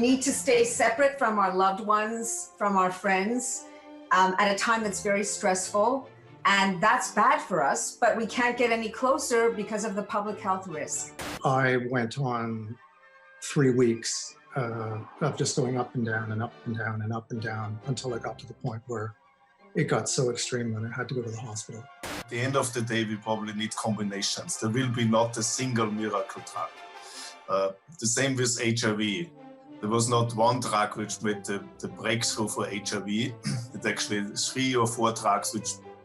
need to stay separate from our loved ones, from our friends, at a time that's very stressful. And that's bad for us, but we can't get any closer because of the public health risk. I went on 3 weeks of just going up and down and up and down and up and down until I got to the point where it got so extreme that I had to go to the hospital. At the end of the day, we probably need combinations. There will be not a single miracle drug. The same with HIV. There was not one drug which made the breakthrough for HIV. It's actually 3 or 4 drugs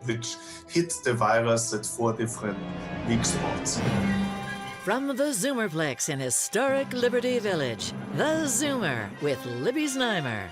which hit the virus at 4 different weak spots. From the Zoomerplex in historic Liberty Village, the Zoomer with Libby Znaimer.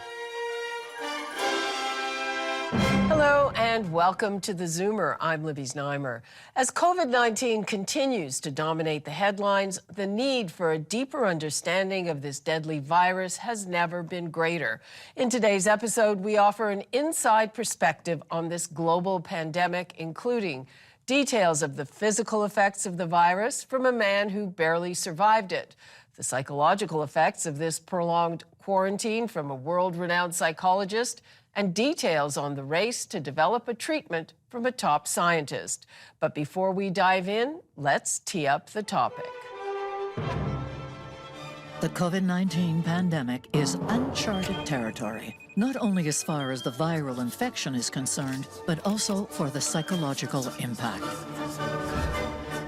Hello and welcome to the Zoomer. I'm Libby Znaimer. As COVID-19 continues to dominate the headlines, the need for a deeper understanding of this deadly virus has never been greater. In today's episode, we offer an inside perspective on this global pandemic, including details of the physical effects of the virus from a man who barely survived it, the psychological effects of this prolonged quarantine from a world-renowned psychologist, and details on the race to develop a treatment from a top scientist. But before we dive in, let's tee up the topic. The COVID-19 pandemic is uncharted territory, not only as far as the viral infection is concerned, but also for the psychological impact.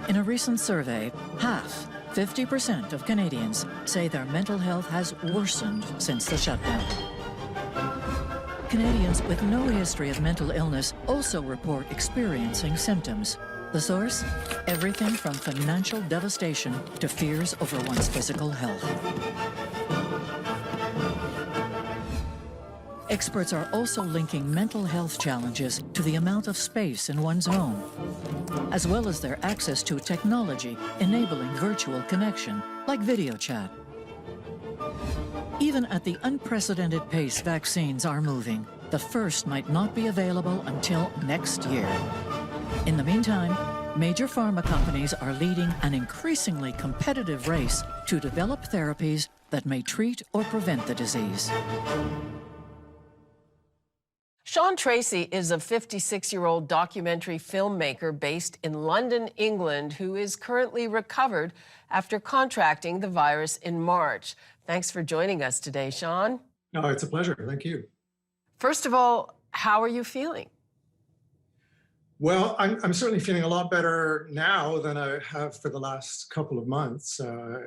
In a recent survey, 50% of Canadians say their mental health has worsened since the shutdown. Canadians with no history of mental illness also report experiencing symptoms. The source? Everything from financial devastation to fears over one's physical health. Experts are also linking mental health challenges to the amount of space in one's home, as well as their access to technology enabling virtual connection, like video chat. Even at the unprecedented pace vaccines are moving, the first might not be available until next year. In the meantime, major pharma companies are leading an increasingly competitive race to develop therapies that may treat or prevent the disease. Sean Tracy is a 56-year-old documentary filmmaker based in London, England, who is currently recovered after contracting the virus in March. Thanks for joining us today, Sean. No, it's a pleasure. Thank you. First of all, how are you feeling? Well, I'm certainly feeling a lot better now than I have for the last couple of months.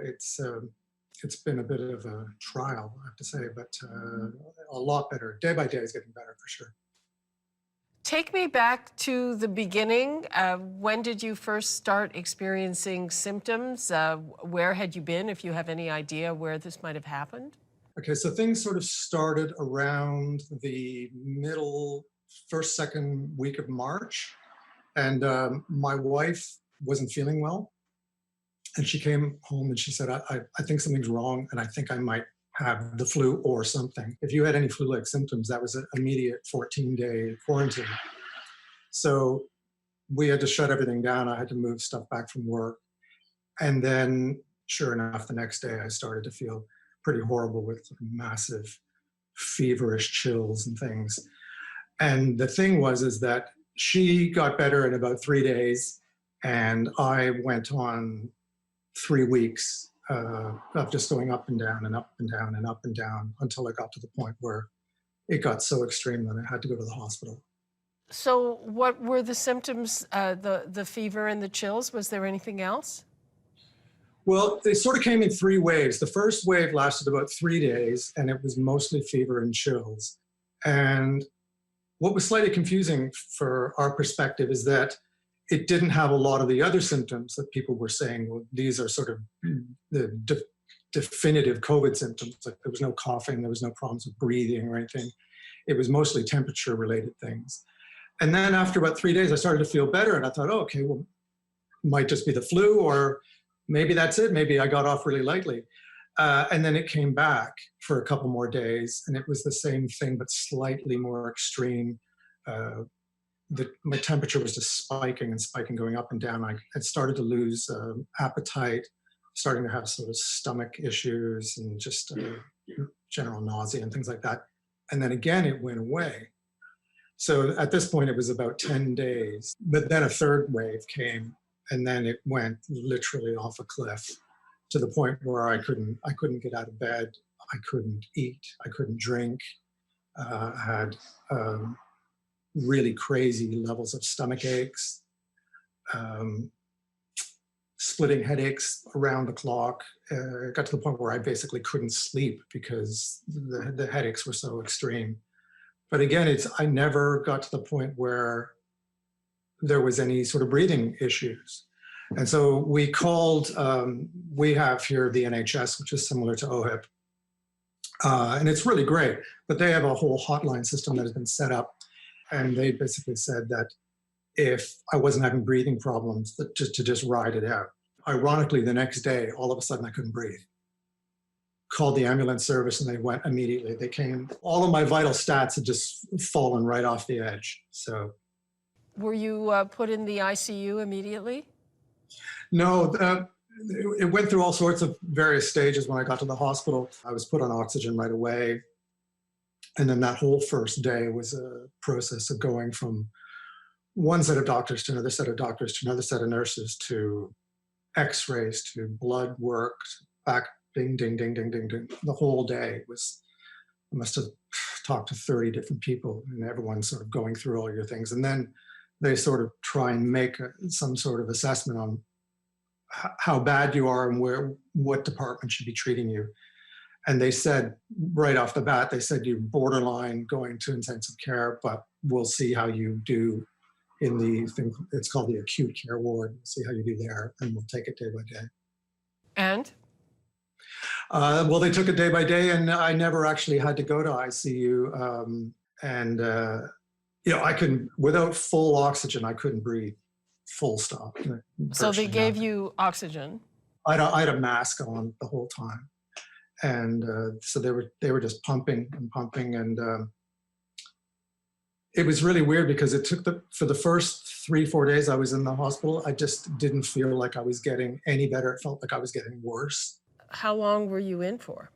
It's been a bit of a trial, I have to say, but a lot better. Day by day is getting better for sure. Take me back to the beginning. When did you first start experiencing symptoms? Where had you been, if you have any idea where this might have happened? Okay, so things sort of started around the second week of March. And my wife wasn't feeling well. And she came home and she said, I think something's wrong and I think I might have the flu or something. If you had any flu-like symptoms, that was an immediate 14-day quarantine. So we had to shut everything down. I had to move stuff back from work. And then, sure enough, the next day I started to feel pretty horrible with massive feverish chills and things. And the thing is that she got better in about 3 days, and I went on 3 weeks of just going up and down and up and down and up and down until I got to the point where it got so extreme that I had to go to the hospital. So what were the symptoms, the fever and the chills? Was there anything else? Well, they sort of came in 3 waves. The first wave lasted about 3 days, and it was mostly fever and chills. And what was slightly confusing for our perspective is that it didn't have a lot of the other symptoms that people were saying, well, these are sort of the definitive COVID symptoms. Like there was no coughing, there was no problems with breathing or anything. It was mostly temperature-related things. And then after about 3 days, I started to feel better, and I thought, oh, okay, well, it might just be the flu, or maybe that's it. Maybe I got off really lightly. And then it came back for a couple more days, and it was the same thing, but slightly more extreme. My temperature was just spiking and spiking, going up and down. I had started to lose appetite, starting to have sort of stomach issues, and just general nausea and things like that. And then again, it went away. So at this point, it was about 10 days. But then a third wave came, and then it went literally off a cliff to the point where I couldn't get out of bed. I couldn't eat. I couldn't drink. I had really crazy levels of stomach aches, splitting headaches around the clock. It got to the point where I basically couldn't sleep because the headaches were so extreme. But again, I never got to the point where there was any sort of breathing issues. And so we called, we have here the NHS, which is similar to OHIP. And it's really great, but they have a whole hotline system that has been set up. And they basically said that if I wasn't having breathing problems, that to just ride it out. Ironically, the next day, all of a sudden I couldn't breathe. Called the ambulance service and they went immediately. They came. All of my vital stats had just fallen right off the edge. So, were you put in the ICU immediately? No, it went through all sorts of various stages when I got to the hospital. I was put on oxygen right away. And then that whole first day was a process of going from one set of doctors to another set of doctors to another set of nurses to x-rays to blood work, back ding, ding, ding, ding, ding, ding. The whole day was, I must have talked to 30 different people and everyone sort of going through all your things. And then they sort of try and make some sort of assessment on how bad you are and what department should be treating you. And they said right off the bat, they said you're borderline going to intensive care, but we'll see how you do in the thing, it's called the acute care ward. We'll see how you do there, and we'll take it day by day. And? Well, they took it day by day, and I never actually had to go to ICU. You know, I couldn't, without full oxygen, I couldn't breathe, full stop. So they gave you oxygen? I had a mask on the whole time. And so they were just pumping and pumping. And it was really weird because it took for the first 3-4 days I was in the hospital, I just didn't feel like I was getting any better. It felt like I was getting worse. How long were you in for?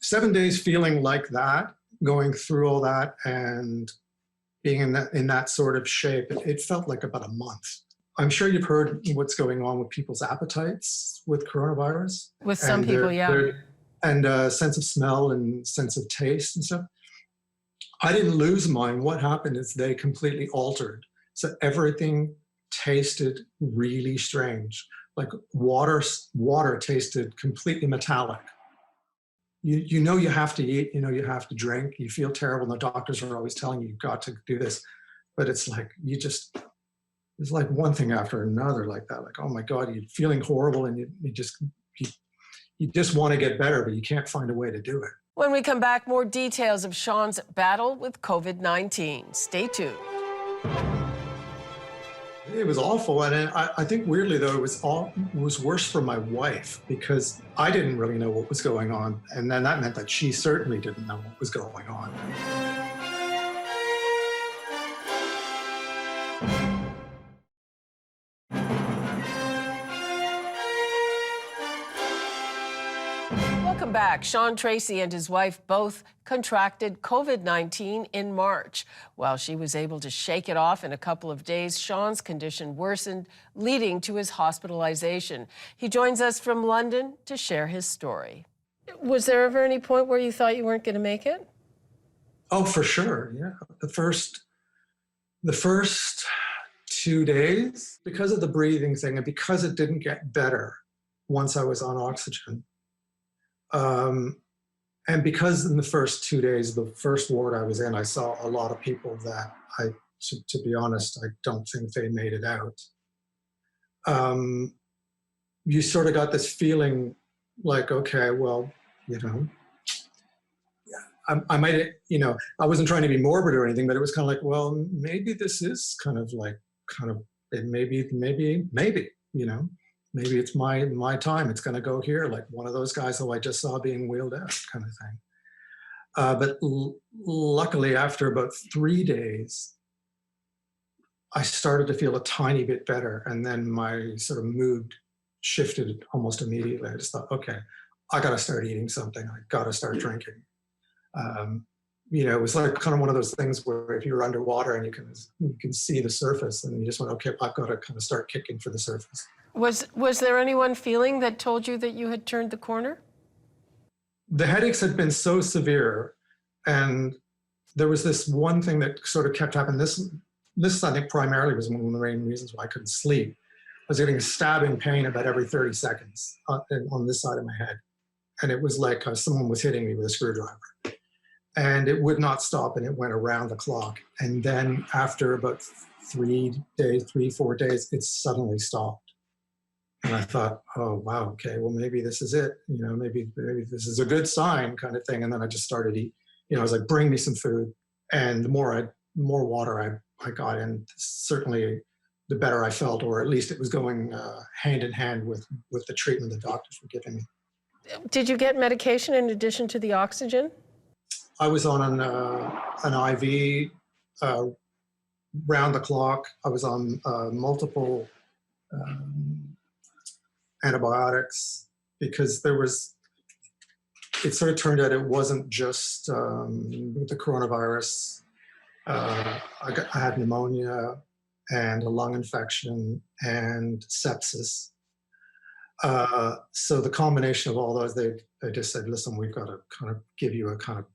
7 days feeling like that, going through all that and being in that sort of shape. It felt like about a month. I'm sure you've heard what's going on with people's appetites with coronavirus. With some people, yeah. And sense of smell and sense of taste and stuff. I didn't lose mine. What happened is they completely altered. So everything tasted really strange. Like water tasted completely metallic. You know you have to eat, you know you have to drink, you feel terrible, and the doctors are always telling you you've got to do this. But it's like, it's like one thing after another like that. Like, oh my God, you're feeling horrible and you just want to get better, but you can't find a way to do it. When we come back, more details of Sean's battle with COVID-19. Stay tuned. It was awful, and I think weirdly though, it was worse for my wife because I didn't really know what was going on, and then that meant that she certainly didn't know what was going on. Welcome back. Sean Tracy and his wife both contracted COVID-19 in March. While she was able to shake it off in a couple of days, Sean's condition worsened, leading to his hospitalization. He joins us from London to share his story. Was there ever any point where you thought you weren't going to make it? Oh, for sure, yeah. The first 2 days, because of the breathing thing and because it didn't get better once I was on oxygen, and because in the first 2 days, the first ward I was in, I saw a lot of people that to be honest, I don't think they made it out. You sort of got this feeling like, okay, well, you know, I might, you know, I wasn't trying to be morbid or anything, but it was kind of like, well, maybe this is maybe, you know. Maybe it's my time. It's going to go here, like one of those guys who I just saw being wheeled out, kind of thing. But luckily, after about 3 days, I started to feel a tiny bit better, and then my sort of mood shifted almost immediately. I just thought, okay, I got to start eating something. I got to start drinking. It was like kind of one of those things where if you're underwater and you can see the surface, and you just went, okay, I've got to kind of start kicking for the surface. Was there anyone feeling that told you that you had turned the corner? The headaches had been so severe, and there was this one thing that sort of kept happening. This I think primarily was one of the main reasons why I couldn't sleep. I was getting a stabbing pain about every 30 seconds on this side of my head. And it was like someone was hitting me with a screwdriver. And it would not stop, and it went around the clock. And then after about 4 days, it suddenly stopped. And I thought, oh, wow, okay, well, maybe this is it. Maybe this is a good sign kind of thing. And then I just started eating. I was like, bring me some food. And the more water I got in, certainly the better I felt, or at least it was going hand in hand with the treatment the doctors were giving me. Did you get medication in addition to the oxygen? I was on an IV round the clock. I was on multiple antibiotics because it sort of turned out it wasn't just with the coronavirus. I had pneumonia and a lung infection and sepsis. So the combination of all those, they just said, listen, we've got to kind of give you a kind of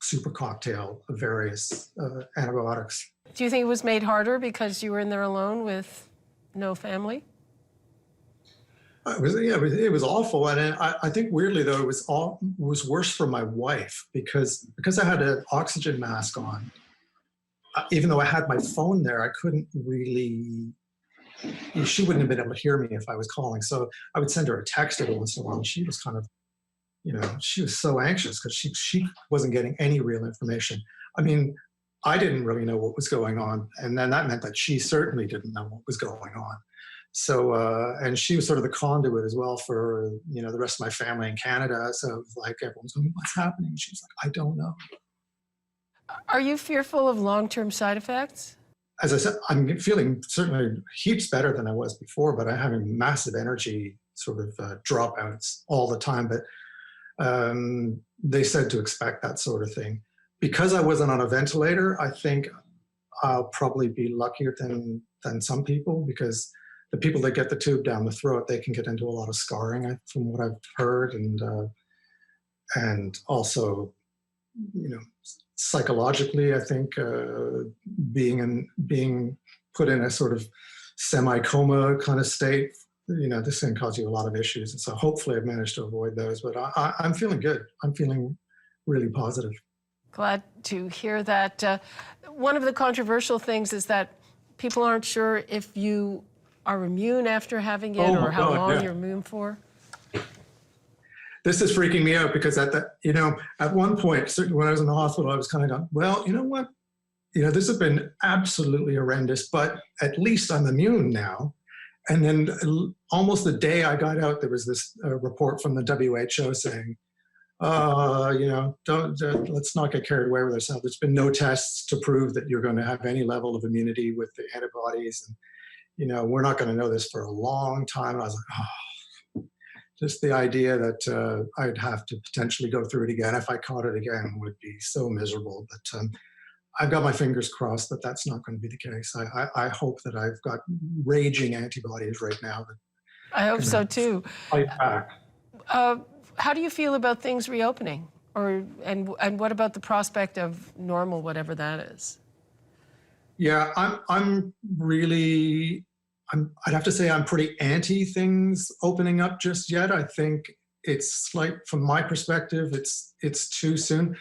super cocktail of various antibiotics. Do you think it was made harder because you were in there alone with no family? It was awful. And I think weirdly though, it was worse for my wife because I had an oxygen mask on. Even though I had my phone there, I couldn't really, she wouldn't have been able to hear me if I was calling. So I would send her a text every once in a while, and she was kind of, she was so anxious because she wasn't getting any real information. I mean, I didn't really know what was going on. And then that meant that she certainly didn't know what was going on. So, and she was sort of the conduit as well for, the rest of my family in Canada. So it was like, everyone's going, what's happening? And she was like, I don't know. Are you fearful of long-term side effects? As I said, I'm feeling certainly heaps better than I was before, but I'm having massive energy sort of dropouts all the time. But they said to expect that sort of thing. Because I wasn't on a ventilator, I think I'll probably be luckier than some people, because the people that get the tube down the throat, they can get into a lot of scarring from what I've heard, and also, psychologically, I think being put in a sort of semi-coma kind of state, this can cause you a lot of issues. And so hopefully I've managed to avoid those, but I'm feeling good. I'm feeling really positive. Glad to hear that. One of the controversial things is that people aren't sure if you are immune after having it, or how long you're immune for. This is freaking me out because at one point, certainly when I was in the hospital, I was kind of going, well, you know what? This has been absolutely horrendous, but at least I'm immune now. And then almost the day I got out, there was this report from the WHO saying, let's not get carried away with ourselves. There's been no tests to prove that you're going to have any level of immunity with the antibodies. And, we're not going to know this for a long time. And I was like, just the idea that I'd have to potentially go through it again if I caught it again would be so miserable. But I've got my fingers crossed that that's not going to be the case. I hope that I've got raging antibodies right now. I hope so too. Fight back. How do you feel about things reopening, and what about the prospect of normal, whatever that is? Yeah, I'd have to say I'm pretty anti things opening up just yet. I think it's like, from my perspective, it's too soon.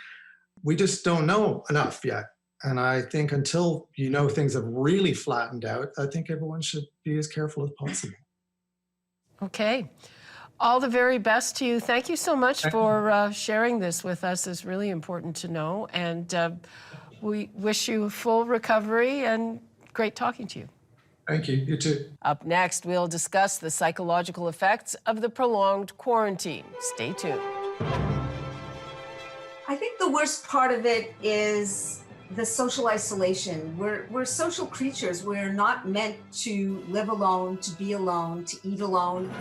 We just don't know enough yet. And I think until things have really flattened out, I think everyone should be as careful as possible. Okay. All the very best to you. Thank you so much for sharing this with us. It's really important to know. And we wish you full recovery, and great talking to you. Thank you. You too. Up next, we'll discuss the psychological effects of the prolonged quarantine. Stay tuned. I think the worst part of it is the social isolation. We're social creatures. We're not meant to live alone, to be alone, to eat alone.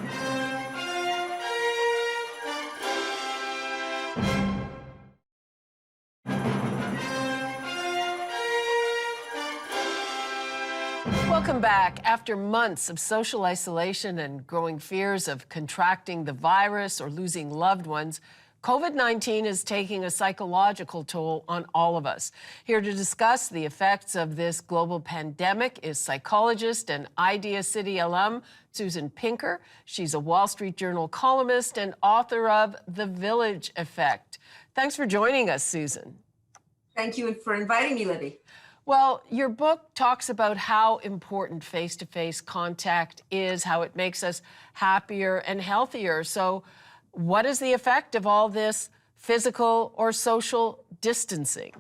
Welcome back. After months of social isolation and growing fears of contracting the virus or losing loved ones, COVID-19 is taking a psychological toll on all of us. Here to discuss the effects of this global pandemic is psychologist and Idea City alum Susan Pinker. She's a Wall Street Journal columnist and author of The Village Effect. Thanks for joining us, Susan. Thank you for inviting me, Libby. Well, your book talks about how important face-to-face contact is, how it makes us happier and healthier. So what is the effect of all this physical or social distancing?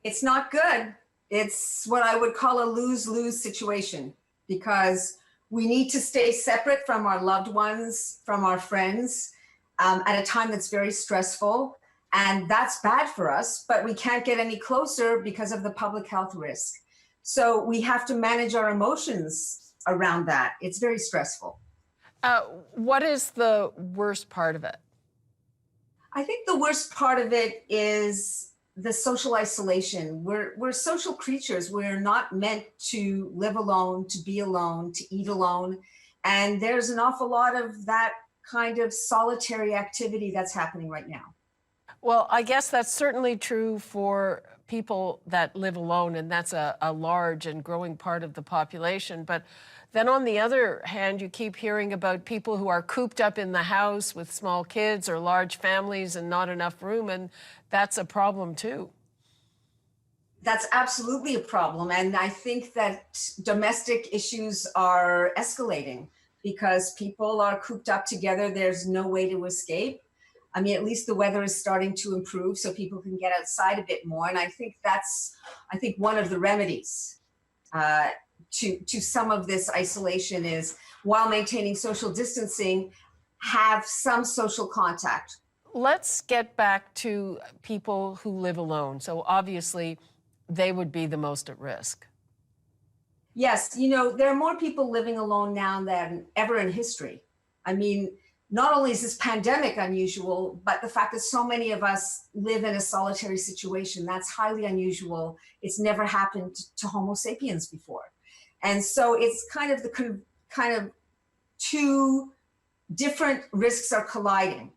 It's not good. It's what I would call a lose-lose situation, because we need to stay separate from our loved ones, from our friends, at a time that's very stressful. And that's bad for us, but we can't get any closer because of the public health risk. So we have to manage our emotions around that. It's very stressful. What is the worst part of it? I think the worst part of it is the social isolation. We're social creatures. We're not meant to live alone, to be alone, to eat alone. And there's an awful lot of that kind of solitary activity that's happening right now. Well, I guess that's certainly true for people that live alone, and that's a large and growing part of the population. But then on the other hand, you keep hearing about people who are cooped up in the house with small kids or large families and not enough room, and that's a problem too. That's absolutely a problem. And I think that domestic issues are escalating because people are cooped up together. There's no way to escape. I mean, at least the weather is starting to improve so people can get outside a bit more. And I think that's, one of the remedies to some of this isolation is, while maintaining social distancing, have some social contact. Let's get back to people who live alone. So obviously, they would be the most at risk. Yes, there are more people living alone now than ever in history. I mean, not only is this pandemic unusual, but the fact that so many of us live in a solitary situation, that's highly unusual. It's never happened to Homo sapiens before. And so it's kind of two different risks are colliding.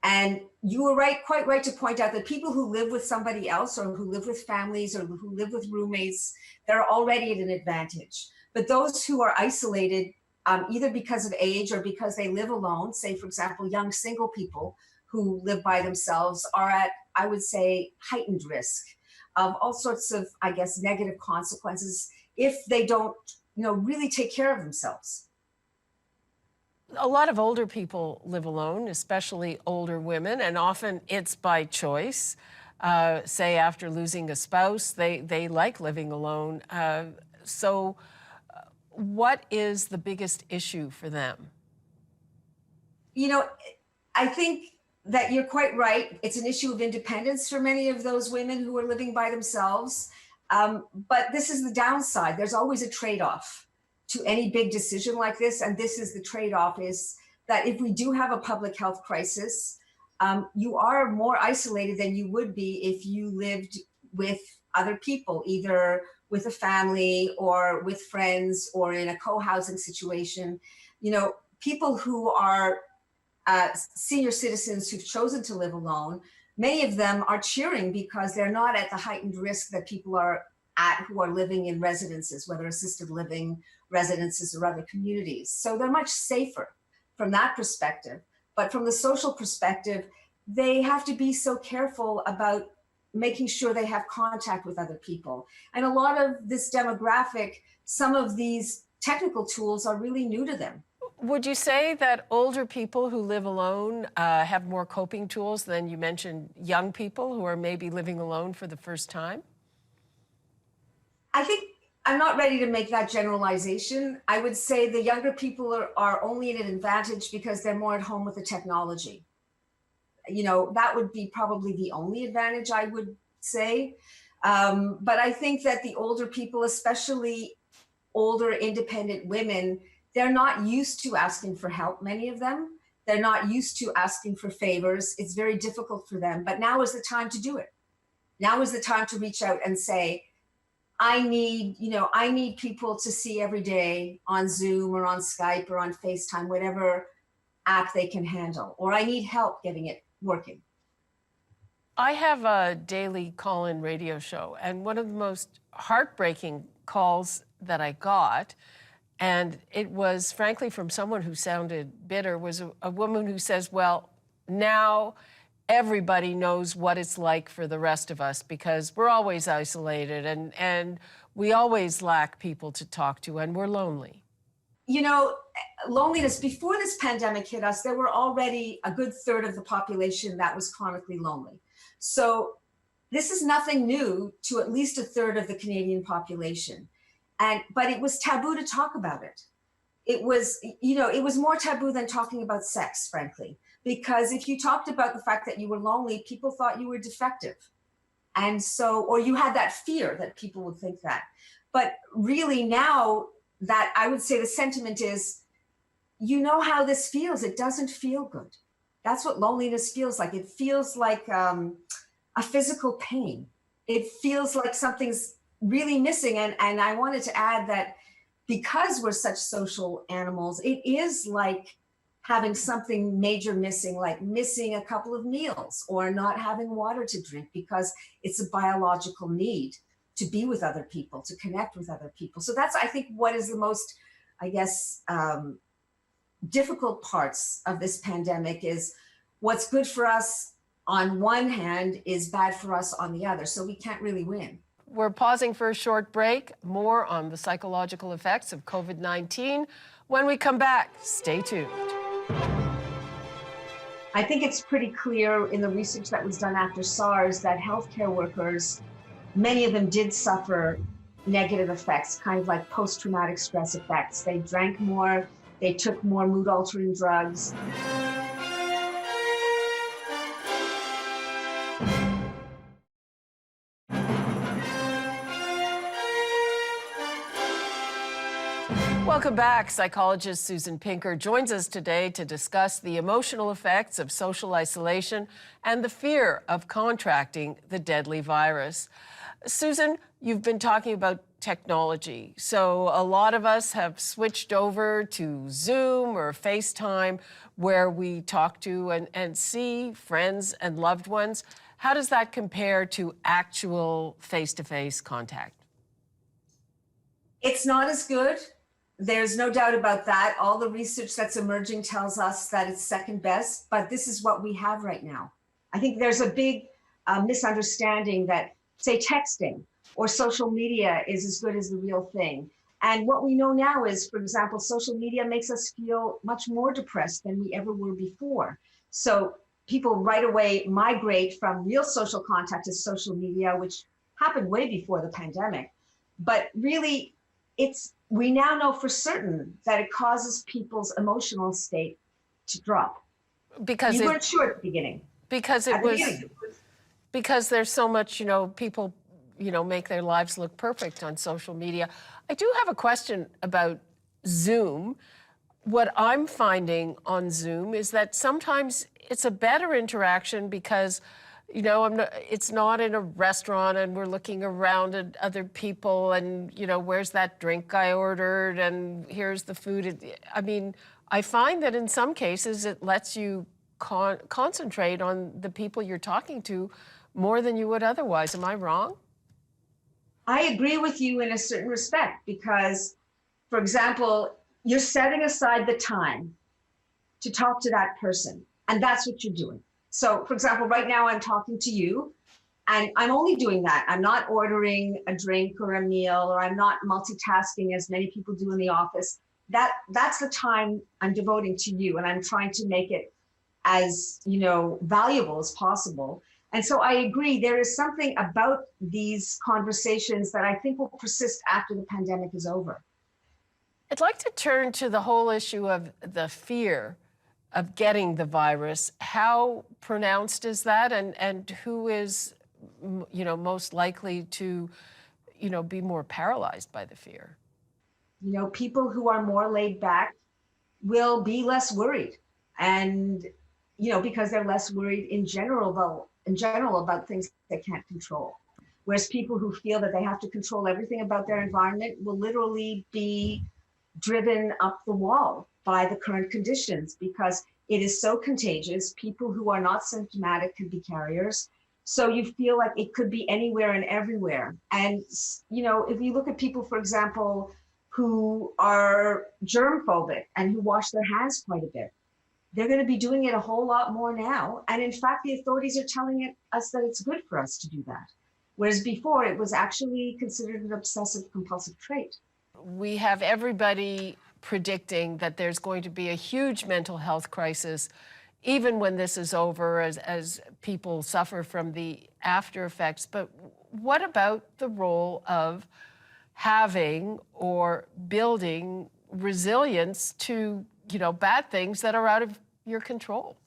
And you were quite right to point out that people who live with somebody else, or who live with families, or who live with roommates, they're already at an advantage. But those who are isolated, either because of age or because they live alone, say, for example, young single people who live by themselves, are at, I would say, heightened risk of all sorts of, negative consequences if they don't, really take care of themselves. A lot of older people live alone, especially older women, and often it's by choice. Say after losing a spouse, they like living alone. So what is the biggest issue for them? I think that you're quite right. It's an issue of independence for many of those women who are living by themselves. But this is the downside. There's always a trade-off to any big decision like this. And this is the trade-off, is that if we do have a public health crisis, you are more isolated than you would be if you lived with other people, either with a family or with friends or in a co-housing situation. People who are senior citizens who've chosen to live alone, many of them are cheering because they're not at the heightened risk that people are at who are living in residences, whether assisted living residences or other communities. So they're much safer from that perspective. But from the social perspective, they have to be so careful about making sure they have contact with other people. And a lot of this demographic, some of these technical tools are really new to them. Would you say that older people who live alone have more coping tools than, you mentioned, young people who are maybe living alone for the first time? I think I'm not ready to make that generalization. I would say the younger people are only at an advantage because they're more at home with the technology. That would be probably the only advantage, I would say. But I think that the older people, especially older independent women, they're not used to asking for help, many of them. They're not used to asking for favors. It's very difficult for them. But now is the time to do it. Now is the time to reach out and say, I need people to see every day on Zoom or on Skype or on FaceTime, whatever app they can handle, or I need help getting it working. I have a daily call-in radio show, and one of the most heartbreaking calls that I got, and it was frankly from someone who sounded bitter, was a woman who says, well, now everybody knows what it's like for the rest of us because we're always isolated and we always lack people to talk to and we're lonely. You know, loneliness, before this pandemic hit us, there were already a good third of the population that was chronically lonely. So this is nothing new to at least a third of the Canadian population. But it was taboo to talk about it. It was, it was more taboo than talking about sex, frankly, because if you talked about the fact that you were lonely, people thought you were defective. And so, or you had that fear that people would think that. But really now that I would say the sentiment is, you know how this feels. It doesn't feel good. That's what loneliness feels like. It feels like a physical pain. It feels like something's really missing. And I wanted to add that because we're such social animals, it is like having something major missing, like missing a couple of meals or not having water to drink, because it's a biological need to be with other people, to connect with other people. So that's, I think, what is the most, I guess, difficult parts of this pandemic is what's good for us on one hand is bad for us on the other. So we can't really win. We're pausing for a short break. More on the psychological effects of COVID-19 when we come back. Stay tuned. I think it's pretty clear in the research that was done after SARS that healthcare workers, many of them did suffer negative effects, kind of like post-traumatic stress effects. They drank more, they took more mood-altering drugs. Welcome back. Psychologist Susan Pinker joins us today to discuss the emotional effects of social isolation and the fear of contracting the deadly virus. Susan, you've been talking about technology. So a lot of us have switched over to Zoom or FaceTime where we talk to and see friends and loved ones. How does that compare to actual face-to-face contact? It's not as good. There's no doubt about that. All the research that's emerging tells us that it's second best, but this is what we have right now. I think there's a big misunderstanding that, say, texting or social media is as good as the real thing. And what we know now is, for example, social media makes us feel much more depressed than we ever were before. So people right away migrate from real social contact to social media, which happened way before the pandemic. But really, we now know for certain that it causes people's emotional state to drop. Because you weren't sure at the beginning. Because because there's so much, people, make their lives look perfect on social media. I do have a question about Zoom. What I'm finding on Zoom is that sometimes it's a better interaction because it's not in a restaurant and we're looking around at other people and, where's that drink I ordered and here's the food. I mean, I find that in some cases it lets you concentrate on the people you're talking to more than you would otherwise. Am I wrong? I agree with you in a certain respect because, for example, you're setting aside the time to talk to that person, and that's what you're doing. So, for example, right now I'm talking to you, and I'm only doing that. I'm not ordering a drink or a meal, or I'm not multitasking as many people do in the office. That's the time I'm devoting to you, and I'm trying to make it as valuable as possible. And so I agree, there is something about these conversations that I think will persist after the pandemic is over. I'd like to turn to the whole issue of the fear of getting the virus. How pronounced is that, and who is, most likely to, be more paralyzed by the fear? People who are more laid back will be less worried, and because they're less worried in general about things they can't control. Whereas people who feel that they have to control everything about their environment will literally be driven up the wall by the current conditions because it is so contagious. People who are not symptomatic could be carriers. So you feel like it could be anywhere and everywhere. And, you know, if you look at people, for example, who are germ phobic and who wash their hands quite a bit, they're going to be doing it a whole lot more now. And in fact, the authorities are telling us that it's good for us to do that. Whereas before, it was actually considered an obsessive compulsive trait. We have everybody predicting that there's going to be a huge mental health crisis, even when this is over, as people suffer from the after effects. But what about the role of having or building resilience to, you know, bad things that are out of your control?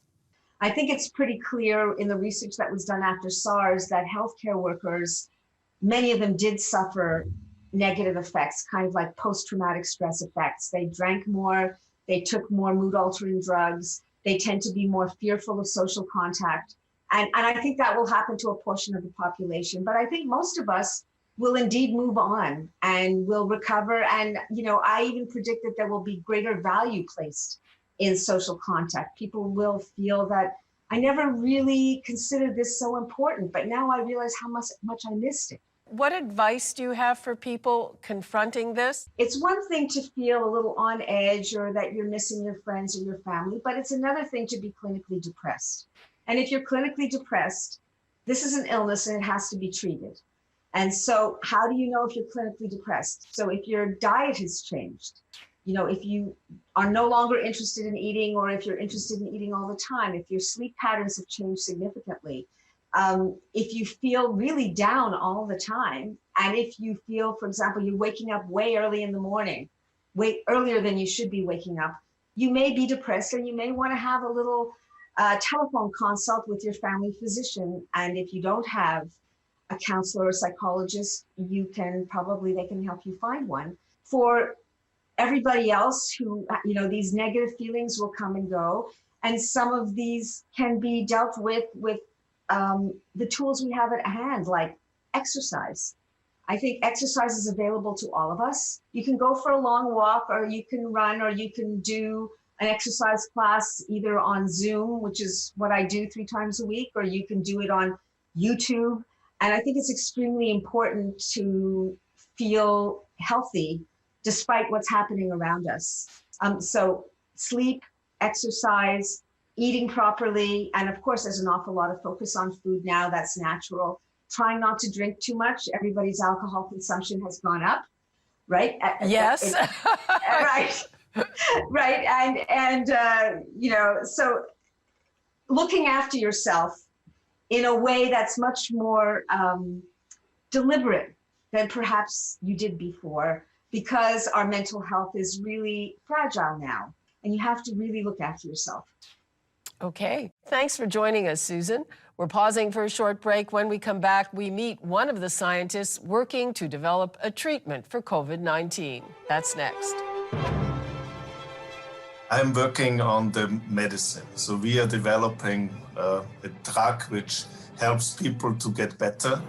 I think it's pretty clear in the research that was done after SARS that healthcare workers, many of them did suffer negative effects, kind of like post-traumatic stress effects. They drank more, they took more mood-altering drugs, they tend to be more fearful of social contact. And I think that will happen to a portion of the population. But I think most of us will indeed move on and will recover. And, you know, I even predict that there will be greater value placed in social contact. People will feel that I never really considered this so important, but now I realize how much I missed it. What advice do you have for people confronting this? It's one thing to feel a little on edge or that you're missing your friends or your family, but it's another thing to be clinically depressed. And if you're clinically depressed, this is an illness and it has to be treated. And so how do you know if you're clinically depressed? So if your diet has changed, you know, if you are no longer interested in eating, or if you're interested in eating all the time, if your sleep patterns have changed significantly, if you feel really down all the time, and if you feel, for example, you're waking up way early in the morning, way earlier than you should be waking up, you may be depressed and you may want to have a little telephone consult with your family physician. And if you don't have a counselor or psychologist, they can help you find one. For everybody else who, you know, these negative feelings will come and go. And some of these can be dealt with the tools we have at hand, like exercise. I think exercise is available to all of us. You can go for a long walk, or you can run, or you can do an exercise class either on Zoom, which is what I do 3 times a week, or you can do it on YouTube. And I think it's extremely important to feel healthy despite what's happening around us. So sleep, exercise, eating properly, and of course, there's an awful lot of focus on food now that's natural. Trying not to drink too much. Everybody's alcohol consumption has gone up, right? Yes. Right. Right. And you know, so looking after yourself in a way that's much more deliberate than perhaps you did before, because our mental health is really fragile now, and you have to really look after yourself. Okay. Thanks for joining us, Susan. We're pausing for a short break. When we come back, we meet one of the scientists working to develop a treatment for COVID-19. That's next. I'm working on the medicine. So we are developing a drug which helps people to get better.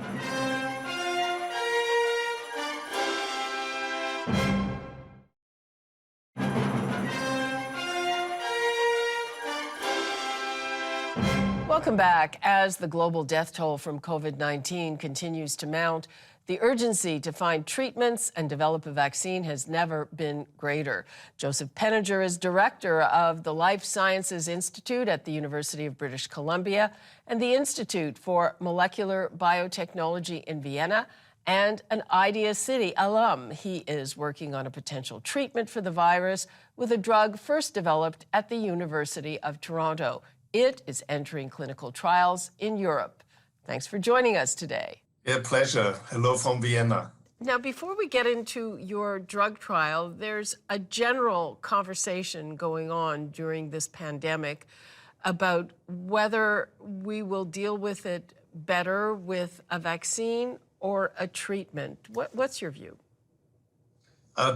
Welcome back. As the global death toll from COVID-19 continues to mount, the urgency to find treatments and develop a vaccine has never been greater. Joseph Penninger is director of the Life Sciences Institute at the University of British Columbia and the Institute for Molecular Biotechnology in Vienna, and an Idea City alum. He is working on a potential treatment for the virus with a drug first developed at the University of Toronto. It is entering clinical trials in Europe. Thanks for joining us today. Yeah, pleasure. Hello from Vienna. Now, before we get into your drug trial, there's a general conversation going on during this pandemic about whether we will deal with it better with a vaccine or a treatment. What's your view?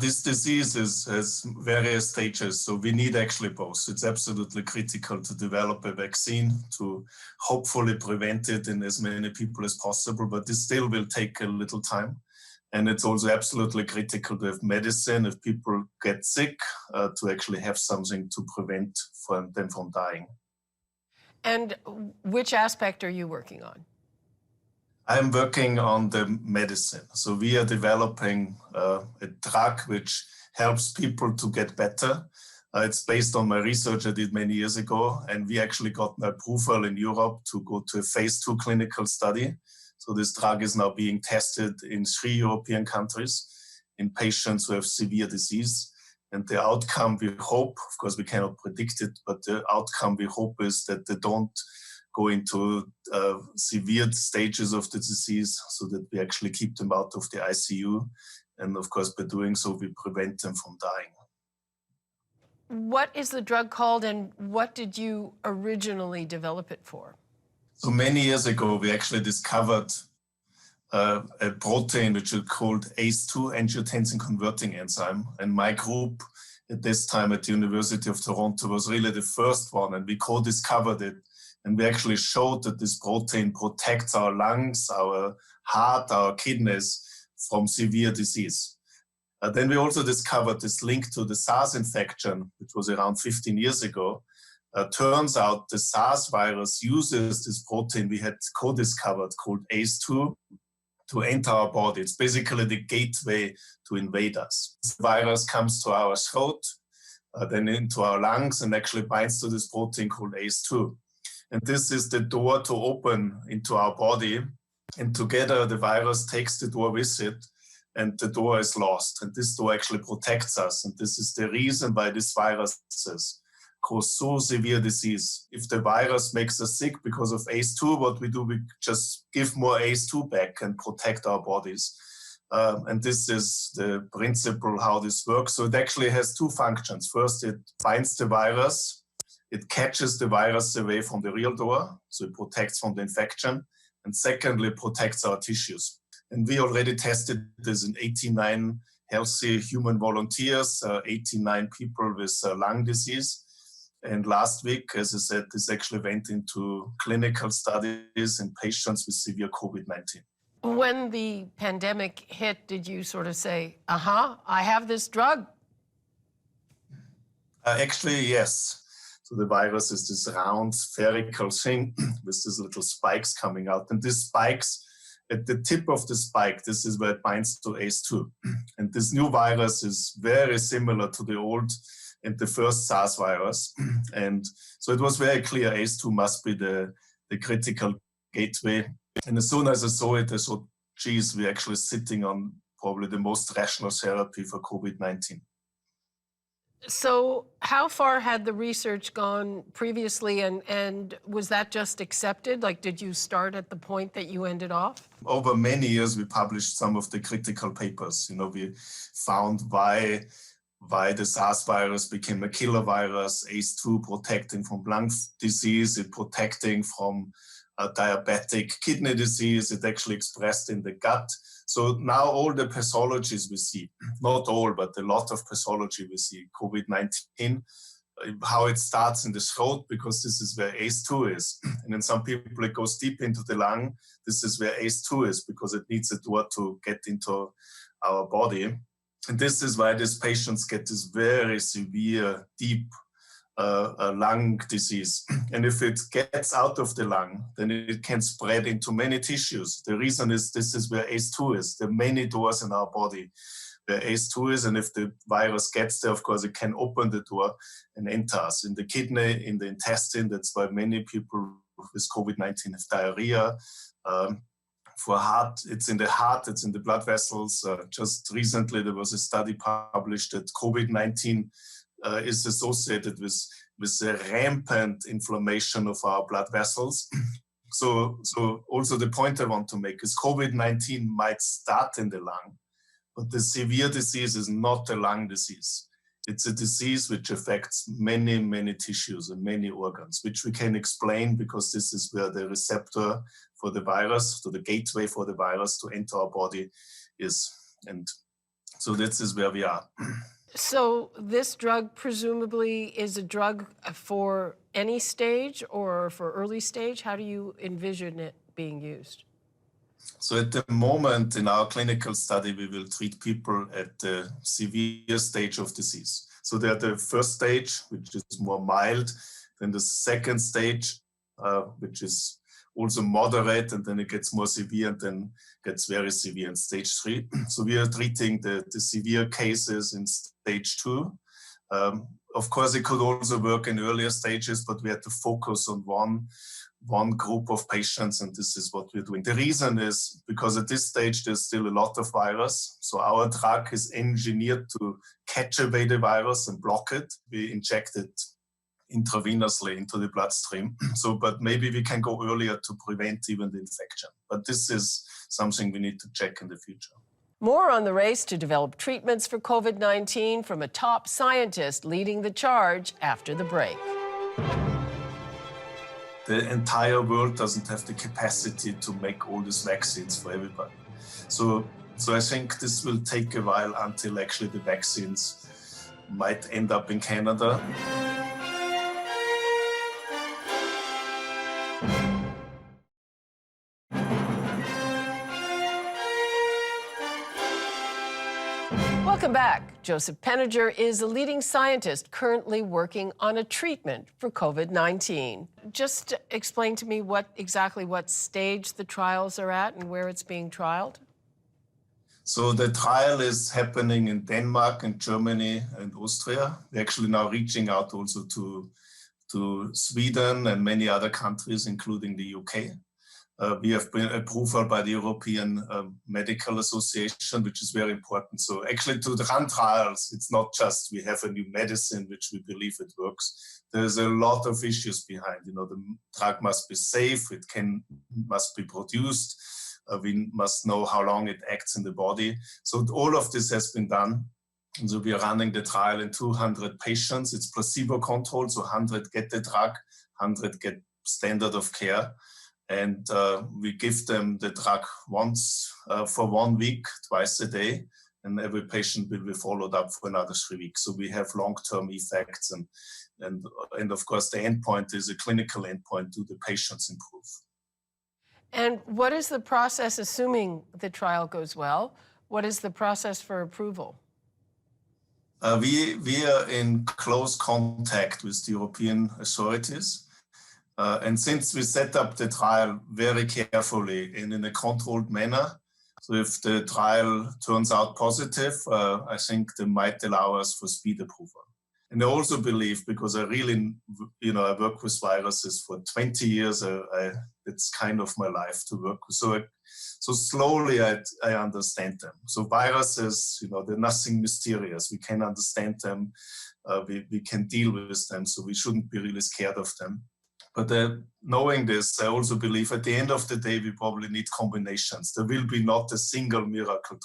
This disease has various stages, so we need actually both. It's absolutely critical to develop a vaccine to hopefully prevent it in as many people as possible, but this still will take a little time. And it's also absolutely critical to have medicine if people get sick, to actually have something to prevent them from dying. And which aspect are you working on? I'm working on the medicine. So we are developing a drug which helps people to get better. It's based on my research I did many years ago, and we actually got an approval in Europe to go to a phase 2 clinical study. So this drug is now being tested in 3 European countries in patients who have severe disease. And the outcome we hope, of course we cannot predict it, but the outcome we hope is that they don't go into severe stages of the disease, so that we actually keep them out of the ICU. And of course, by doing so, we prevent them from dying. What is the drug called, and what did you originally develop it for? So many years ago, we actually discovered a protein which is called ACE2, angiotensin converting enzyme. And my group at this time at the University of Toronto was really the first one, and we co-discovered it. And we actually showed that this protein protects our lungs, our heart, our kidneys from severe disease. Then we also discovered this link to the SARS infection, which was around 15 years ago. Turns out the SARS virus uses this protein we had co-discovered called ACE2 to enter our body. It's basically the gateway to invade us. This virus comes to our throat, then into our lungs, and actually binds to this protein called ACE2. And this is the door to open into our body. And together the virus takes the door with it, and the door is lost. And this door actually protects us. And this is the reason why these viruses cause so severe disease. If the virus makes us sick because of ACE2, what we do, we just give more ACE2 back and protect our bodies. And this is the principle how this works. So it actually has two functions. First, it binds the virus. It catches the virus away from the real door, so it protects from the infection. And secondly, it protects our tissues. And we already tested this in 89 healthy human volunteers, 89 people with lung disease. And last week, as I said, this actually went into clinical studies in patients with severe COVID-19. When the pandemic hit, did you sort of say, I have this drug? Actually, yes. So the virus is this round spherical thing with these little spikes coming out. And these spikes, at the tip of the spike, this is where it binds to ACE2. And this new virus is very similar to the old and the first SARS virus. And so it was very clear ACE2 must be the critical gateway. And as soon as I saw it, I thought, geez, we're actually sitting on probably the most rational therapy for COVID-19. So how far had the research gone previously, and was that just accepted? Like, did you start at the point that you ended off? Over many years, we published some of the critical papers. You know, we found why the SARS virus became a killer virus, ACE2 protecting from lung disease, it protecting from diabetic kidney disease, it actually expressed in the gut. So now all the pathologies we see, not all, but a lot of pathology we see, COVID-19, how it starts in the throat, because this is where ACE2 is. And in some people, it goes deep into the lung. This is where ACE2 is, because it needs a door to get into our body. And this is why these patients get this very severe, deep lung disease. And if it gets out of the lung, then it can spread into many tissues. The reason is this is where ACE2 is. There are many doors in our body where ACE2 is. And if the virus gets there, of course, it can open the door and enter us in the kidney, in the intestine. That's why many people with COVID-19 have diarrhea. For heart, it's in the heart, it's in the blood vessels. Just recently, there was a study published that COVID-19 is associated with a rampant inflammation of our blood vessels. So also the point I want to make is COVID-19 might start in the lung, but the severe disease is not a lung disease. It's a disease which affects many, many tissues and many organs, which we can explain because this is where the receptor for the virus, so the gateway for the virus to enter our body is. And So this is where we are. So this drug presumably is a drug for any stage or for early stage? How do you envision it being used? So at the moment in our clinical study, we will treat people at the severe stage of disease. So they're the first stage, which is more mild, then the second stage, which is also moderate, and then it gets more severe and then gets very severe in stage 3. So we are treating the severe cases in stage 2. Of course, it could also work in earlier stages, but we had to focus on one group of patients, and this is what we're doing. The reason is because at this stage, there's still a lot of virus. So our drug is engineered to catch away the virus and block it. We inject it intravenously into the bloodstream. So, but maybe we can go earlier to prevent even the infection. But this is something we need to check in the future. More on the race to develop treatments for COVID-19 from a top scientist leading the charge after the break. The entire world doesn't have the capacity to make all these vaccines for everybody. So I think this will take a while until actually the vaccines might end up in Canada. Welcome back. Joseph Penninger is a leading scientist currently working on a treatment for COVID-19. Just explain to me exactly what stage the trials are at and where it's being trialed. So the trial is happening in Denmark and Germany and Austria. We're actually now reaching out also to Sweden and many other countries, including the UK. We have been approved by the European Medical Association, which is very important. So actually to run trials, it's not just we have a new medicine, which we believe it works. There's a lot of issues behind. You know, the drug must be safe, must be produced. We must know how long it acts in the body. So all of this has been done. And so we are running the trial in 200 patients. It's placebo controlled, so 100 get the drug, 100 get standard of care. And we give them the drug once for 1 week, twice a day, and every patient will be followed up for another 3 weeks. So we have long-term effects, and of course the endpoint is a clinical endpoint. Do the patients improve? And what is the process, assuming the trial goes well? What is the process for approval? We are in close contact with the European authorities. And since we set up the trial very carefully and in a controlled manner, so if the trial turns out positive, I think they might allow us for speed approval. And I also believe, because I really, I work with viruses for 20 years, it's kind of my life to work with. So slowly I understand them. So viruses, they're nothing mysterious. We can understand them, we can deal with them, so we shouldn't be really scared of them. But knowing this, I also believe at the end of the day, we probably need combinations. There will be not a single miracle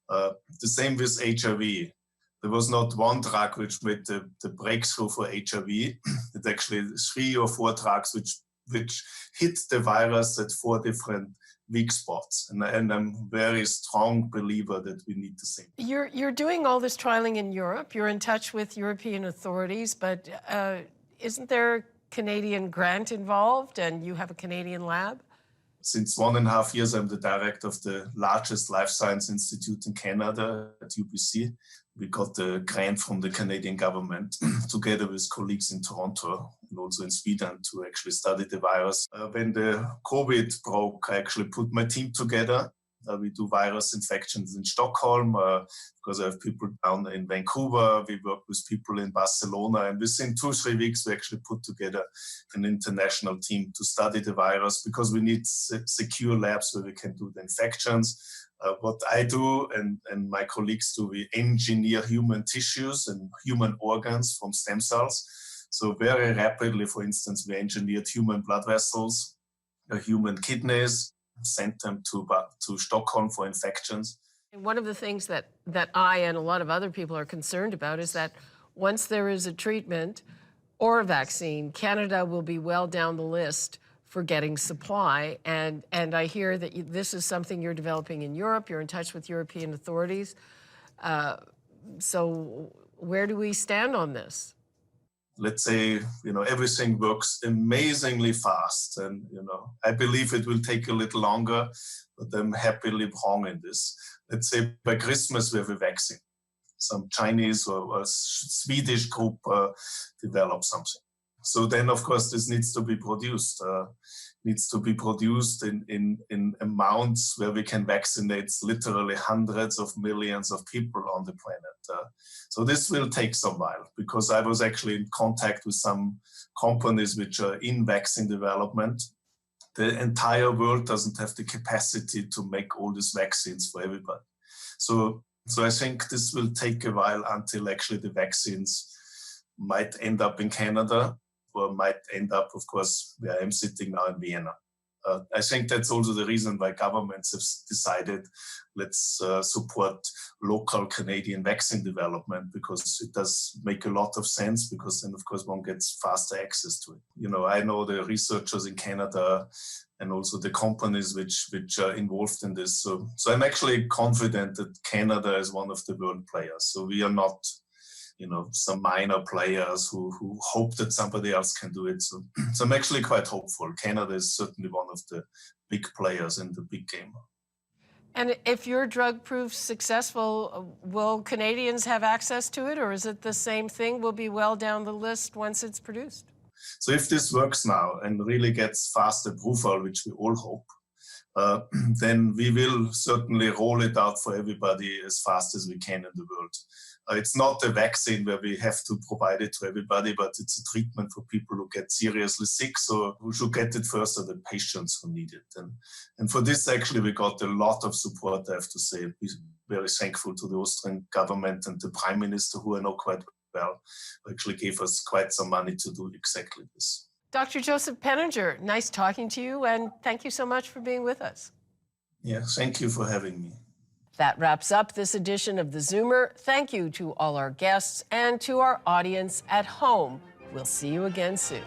drug. The same with HIV. There was not one drug which made the breakthrough for HIV. It's actually 3 or 4 drugs which hit the virus at 4 different weak spots. And I'm a very strong believer that we need the same. You're doing all this trialing in Europe. You're in touch with European authorities, but isn't there Canadian grant involved, and you have a Canadian lab? Since 1.5 years, I'm the director of the largest life science institute in Canada at UBC. We got the grant from the Canadian government together with colleagues in Toronto and also in Sweden to actually study the virus. When the COVID broke, I actually put my team together. We do virus infections in Stockholm because I have people down in Vancouver. We work with people in Barcelona, and within 2-3 weeks, we actually put together an international team to study the virus because we need secure labs where we can do the infections. What I do and my colleagues do, we engineer human tissues and human organs from stem cells. So very rapidly, for instance, we engineered human blood vessels, human kidneys, sent them to Stockholm for infections. And one of the things that I and a lot of other people are concerned about is that once there is a treatment or a vaccine, Canada will be well down the list for getting supply. And I hear that this is something you're developing in Europe. You're in touch with European authorities. So where do we stand on this? Let's say, everything works amazingly fast. And, I believe it will take a little longer, but I'm happily wrong in this. Let's say by Christmas we have a vaccine. Some Chinese or Swedish group develop something. So then, of course, this needs to be produced. In amounts where we can vaccinate literally hundreds of millions of people on the planet. So this will take some while, because I was actually in contact with some companies which are in vaccine development. The entire world doesn't have the capacity to make all these vaccines for everybody. So I think this will take a while until actually the vaccines might end up in Canada, or might end up, of course, where I'm sitting now in Vienna. I think that's also the reason why governments have decided, let's support local Canadian vaccine development, because it does make a lot of sense, because then, of course, one gets faster access to it. I know the researchers in Canada and also the companies which are involved in this. So I'm actually confident that Canada is one of the world players. So we are not some minor players who hope that somebody else can do it. So I'm actually quite hopeful. Canada is certainly one of the big players in the big game. And if your drug proves successful, will Canadians have access to it, or is it the same thing? Will be well down the list once it's produced? So if this works now and really gets fast approval, which we all hope, then we will certainly roll it out for everybody as fast as we can in the world. It's not a vaccine where we have to provide it to everybody, but it's a treatment for people who get seriously sick. So who should get it first are the patients who need it. And for this, actually, we got a lot of support, I have to say. We're very thankful to the Austrian government and the Prime Minister, who I know quite well, who actually gave us quite some money to do exactly this. Dr. Joseph Penninger, nice talking to you, and thank you so much for being with us. Yeah, thank you for having me. That wraps up this edition of theZoomer. Thank you to all our guests and to our audience at home. We'll see you again soon.